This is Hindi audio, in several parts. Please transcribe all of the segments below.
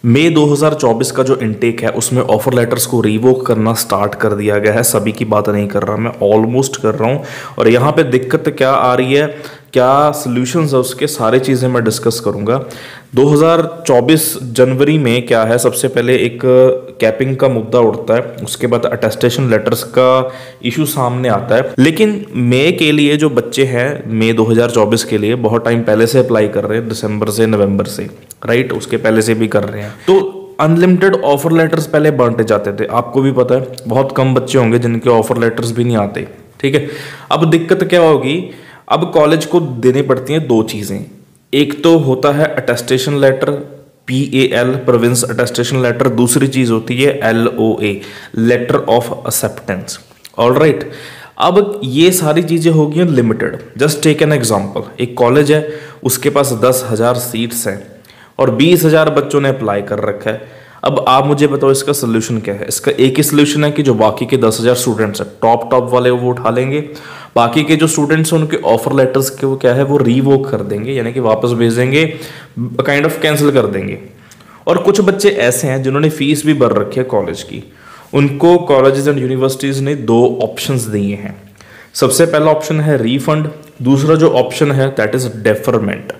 मई 2024 का जो इनटेक है उसमें ऑफर लेटर्स को रिवोक करना स्टार्ट कर दिया गया है। सभी की बात नहीं कर रहा, मैं ऑलमोस्ट कर रहा हूँ। और यहाँ पे दिक्कत क्या आ रही है, क्या सॉल्यूशंस है, उसके सारे चीज़ें मैं डिस्कस करूँगा। 2024 जनवरी में क्या है, सबसे पहले एक कैपिंग का मुद्दा उठता है, उसके बाद अटेस्टेशन लेटर्स का इशू सामने आता है। लेकिन मई के लिए जो बच्चे हैं, मई 2024 के लिए बहुत टाइम पहले से अप्लाई कर रहे हैं, दिसंबर से नवंबर से, राइट, उसके पहले से भी कर रहे हैं। तो अनलिमिटेड ऑफर लेटर्स पहले बांटे जाते थे, आपको भी पता है। बहुत कम बच्चे होंगे जिनके ऑफर लेटर्स भी नहीं आते, ठीक है। अब दिक्कत क्या होगी, अब कॉलेज को देनी पड़ती हैं दो चीज़ें। एक तो होता है attestation letter, PAL province attestation letter. दूसरी चीज़ होती है LOA letter of acceptance. Alright, अब ये सारी चीज़ें होगी limited. Just take an example, एक कॉलेज है, उसके पास 10,000 सीट्स हैं और 20,000 बच्चों ने अप्लाई कर रखा है। अब आप मुझे बताओ इसका सोल्यूशन क्या है। इसका एक ही सोल्यूशन है कि जो बाकी के 10,000 स्टूडेंट्स हैं, टॉप वाले वो उठा लेंगे, बाकी के जो स्टूडेंट्स हैं उनके ऑफर लेटर्स के वो क्या है, वो रीवोक कर देंगे, यानी कि वापस भेज देंगे, काइंड ऑफ कैंसिल कर देंगे। और कुछ बच्चे ऐसे हैं जिन्होंने फीस भी भर रखी है कॉलेज की, उनको कॉलेजेस एंड यूनिवर्सिटीज़ ने दो ऑप्शंस दिए हैं। सबसे पहला ऑप्शन है रीफंड, दूसरा जो ऑप्शन है दैट इज डेफरमेंट।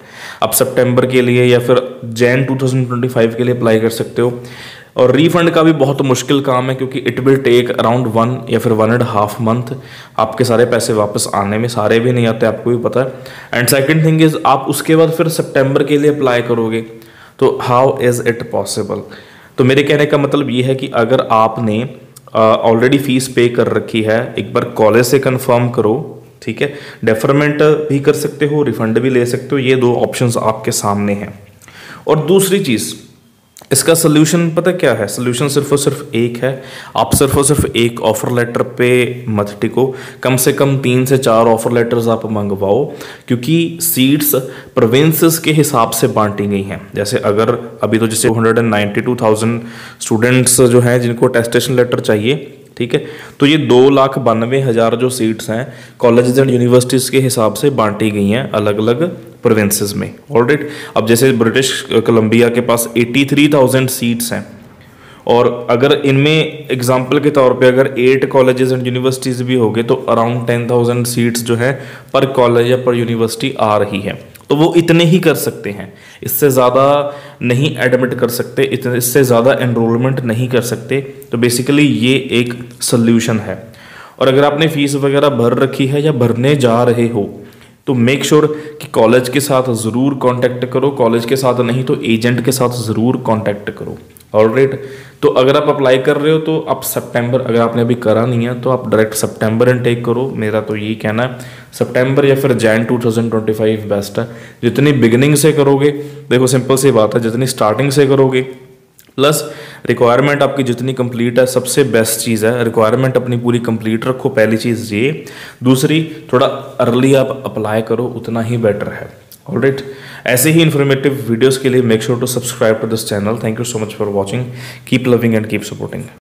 आप सितंबर के लिए या फिर जैन 2025 के लिए अप्लाई कर सकते हो। और रीफंड का भी बहुत मुश्किल काम है, क्योंकि इट विल टेक अराउंड 1 या फिर 1.5 मंथ आपके सारे पैसे वापस आने में। सारे भी नहीं आते, आपको भी पता है। एंड सेकंड थिंग इज, आप उसके बाद फिर सितंबर के लिए अप्लाई करोगे, तो हाउ इज़ इट पॉसिबल। तो मेरे कहने का मतलब ये है कि अगर आपने ऑलरेडी फीस पे कर रखी है, एक बार कॉलेज से कंफर्म करो, ठीक है। डेफरमेंट भी कर सकते हो, रिफंड भी ले सकते हो, ये दो ऑप्शंस आपके सामने हैं। और दूसरी चीज़, इसका सोल्यूशन पता क्या है, सोल्यूशन सिर्फ और सिर्फ एक है। आप सिर्फ और सिर्फ एक ऑफर लेटर पे मत टिको, कम से कम 3 से 4 ऑफर लेटर्स आप मंगवाओ, क्योंकि सीट्स प्रोविंसेस के हिसाब से बांटी गई हैं। जैसे अगर अभी तो जैसे 192,000 स्टूडेंट्स जो हैं जिनको अटेस्टेशन लेटर चाहिए, ठीक है, तो ये 2,92,000 जो सीट्स हैं कॉलेजेस एंड यूनिवर्सिटीज़ के हिसाब से बांटी गई हैं अलग अलग प्रोविंसेस में। ऑलराइट, अब जैसे ब्रिटिश कोलंबिया के पास 83,000 सीट्स हैं, और अगर इनमें एग्जाम्पल के तौर पे अगर 8 कॉलेजेस एंड यूनिवर्सिटीज़ भी हो गए तो अराउंड 10,000 सीट्स जो है पर कॉलेज या पर यूनिवर्सिटी आ रही है। तो वो इतने ही कर सकते हैं, इससे ज़्यादा नहीं एडमिट कर सकते, इससे ज़्यादा एनरोलमेंट नहीं कर सकते। तो बेसिकली ये एक सोल्यूशन है। और अगर आपने फीस वगैरह भर रखी है या भरने जा रहे हो, तो मेक श्योर कि कॉलेज के साथ ज़रूर कांटेक्ट करो, कॉलेज के साथ नहीं तो एजेंट के साथ ज़रूर कांटेक्ट करो। ऑलराइट, तो अगर आप अप्लाई कर रहे हो तो आप सितंबर, अगर आपने अभी करा नहीं है तो आप डायरेक्ट सितंबर इनटेक करो। मेरा तो यही कहना है, सितंबर या फिर जैन 2025 बेस्ट है। जितनी बिगिनिंग से करोगे, देखो सिंपल सी बात है, जितनी स्टार्टिंग से करोगे प्लस रिक्वायरमेंट आपकी जितनी कंप्लीट है, सबसे बेस्ट चीज़ है रिक्वायरमेंट अपनी पूरी कंप्लीट रखो, पहली चीज़ ये। दूसरी, थोड़ा अर्ली आप अप्लाई करो, उतना ही बेटर है। ऑलराइट, ऐसे ही इन्फॉर्मेटिव वीडियोस के लिए make sure to subscribe to this channel. Thank you so much for watching, keep loving and keep supporting.